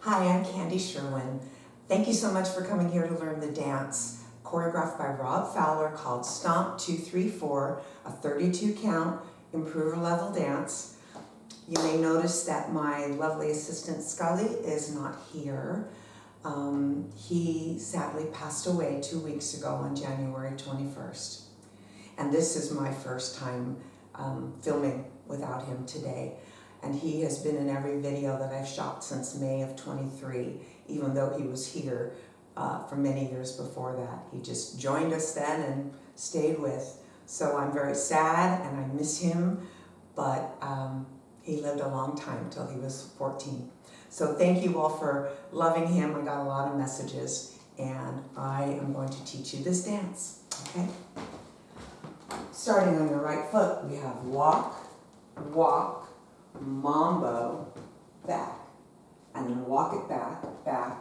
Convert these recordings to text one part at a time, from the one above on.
Hi, I'm Candy Sherwin. Thank you so much for coming here to learn the dance, choreographed by Rob Fowler, called Stomp 234, a 32 count improver level dance. You may notice that my lovely assistant Scully is not here. He sadly passed away 2 weeks ago on January 21st. And this is my first time filming without him today. And he has been in every video that I've shot since May of 23, even though he was here for many years before that. He just joined us then and stayed with. So I'm very sad and I miss him, but he lived a long time till he was 14. So thank you all for loving him. I got a lot of messages and I am going to teach you this dance, okay? Starting on your right foot, we have walk, walk, Mambo, back, and then walk it back, back,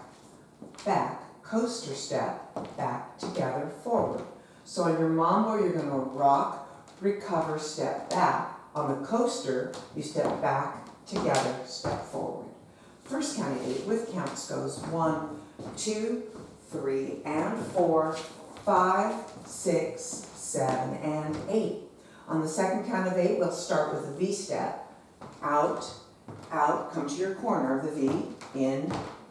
back, coaster step, back, together, forward. So on your Mambo, you're going to rock, recover, step back. On the coaster, you step back, together, step forward. First count of 8 with counts goes 1, 2, 3, and 4, 5, 6, 7, and 8. On the second count of 8, we'll start with a V step. Out, out, come to your corner of the V,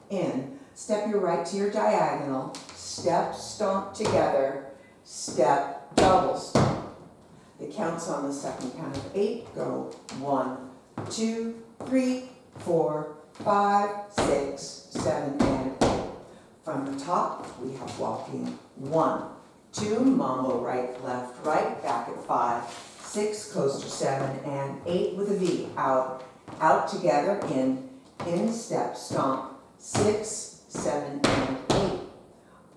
in. Step your right to your diagonal, step, stomp together, step, double stomp. The counts on the second count of 8 go 1, 2, 3, 4, 5, 6, 7, and 8. From the top, we have walking 1, 2, Mambo, right, left, right, back at 5, 6, coaster 7, and 8 with a V. Out, out together, in, step, stomp, 6, 7, and 8.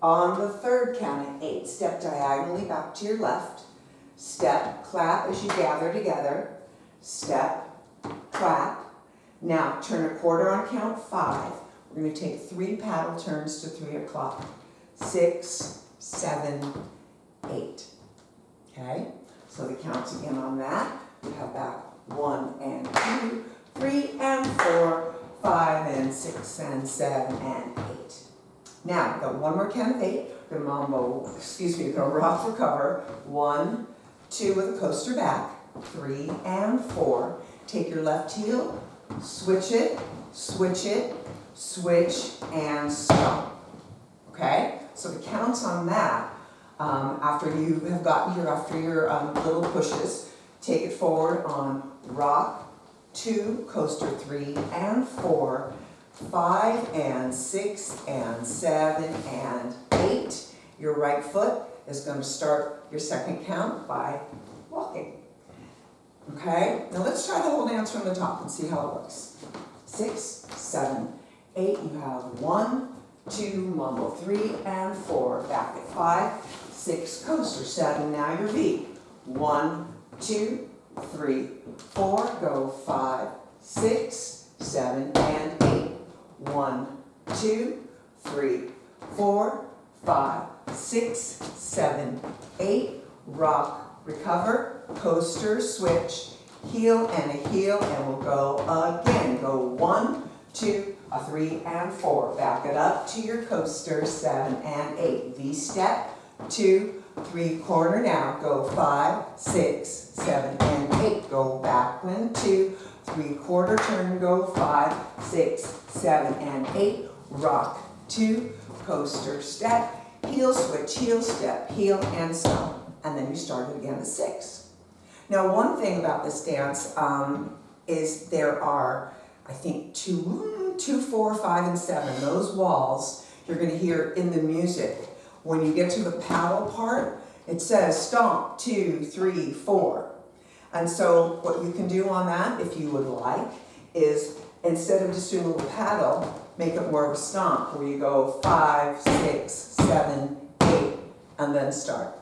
On the third count of 8, step diagonally back to your left, step, clap as you gather together, step, clap. Now turn a quarter on count 5. We're going to take 3 paddle turns to 3 o'clock. 6, 7, 8. Okay? So the counts again on that. We have back 1 and 2, 3 and 4, 5 and 6 and 7 and 8. Now, we've got one more count of 8. The Mambo, we're going to rock, recover. 1, 2 with a coaster back. 3 and 4. Take your left heel, switch it, switch it, switch, and stop. Okay? So the counts on that, after you have gotten your little pushes, take it forward on rock, 2, coaster 3 and 4, 5 and 6 and 7 and 8. Your right foot is going to start your second count by walking. Okay, now let's try the whole dance from the top and see how it works. 6, 7, 8, you have 1, 2, Mambo 3 and 4, back at 5, 6, coaster 7, now your V. 1, 2, 3, 4, go 5, 6, 7, and 8. 1, 2, 3, 4, 5, 6, 7, 8, rock, recover, coaster, switch, heel, and we'll go again. Go 1, 2, 3, and 4. Back it up to your coaster, 7 and 8. V step, 2, 3, corner now. Go 5, 6, 7, and 8. Go back 1, 2, 3, quarter turn. Go 5, 6, 7, and 8. Rock, 2, coaster, step, heel switch, heel step, heel and stomp. And then you start it again at 6. Now, one thing about this dance is there are, I think, 2, 4, 5, and 7. Those walls you're going to hear in the music. When you get to the paddle part, it says stomp, 2, 3, 4. And so what you can do on that, if you would like, is instead of just doing a little paddle, make it more of a stomp where you go 5, 6, 7, 8, and then start.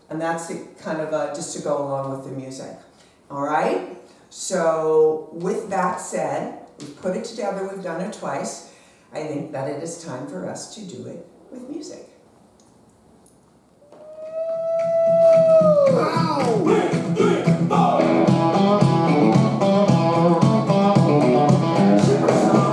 And that's kind of just to go along with the music. All right? So with that said, we've put it together, we've done it twice. I think that it is time for us to do it with music. Super song.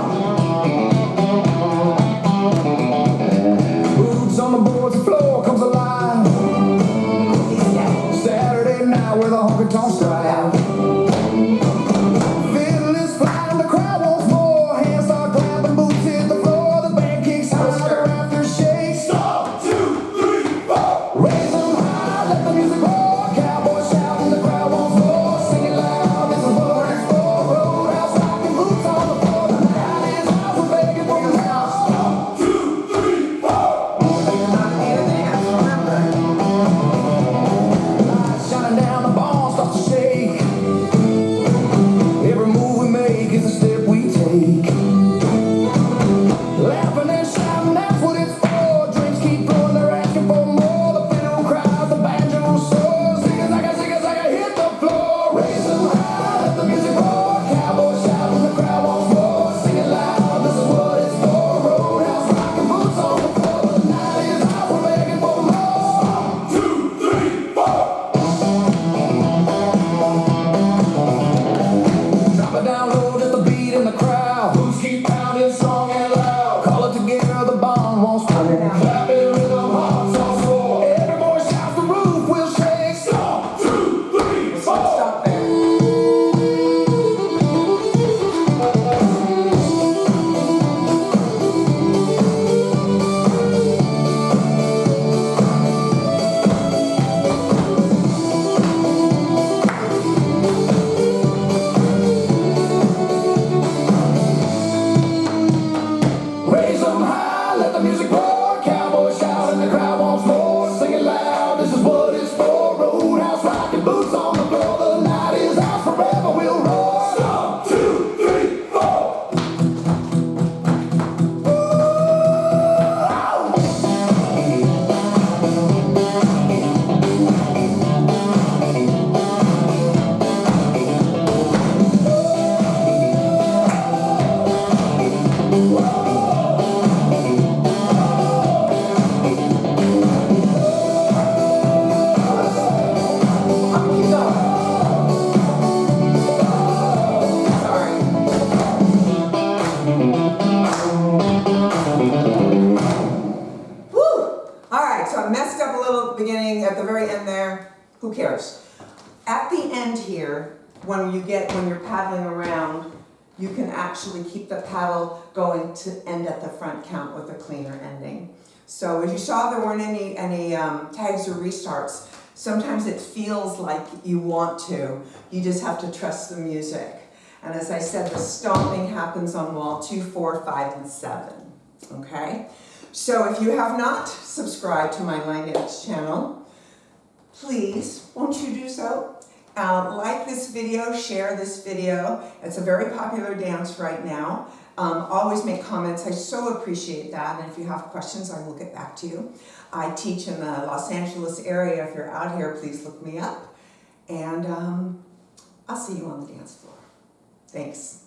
cares? At the end here, when you're paddling around, you can actually keep the paddle going to end at the front count with a cleaner ending. So as you saw, there weren't any tags or restarts. Sometimes it feels like you want to. You just have to trust the music. And as I said, the stomping happens on wall 2, 4, 5, and 7. Okay? So if you have not subscribed to my line dance channel, please, won't you do so? Like this video, share this video. It's a very popular dance right now. Always make comments. I so appreciate that. And if you have questions, I will get back to you. I teach in the Los Angeles area. If you're out here, please look me up. And I'll see you on the dance floor. Thanks.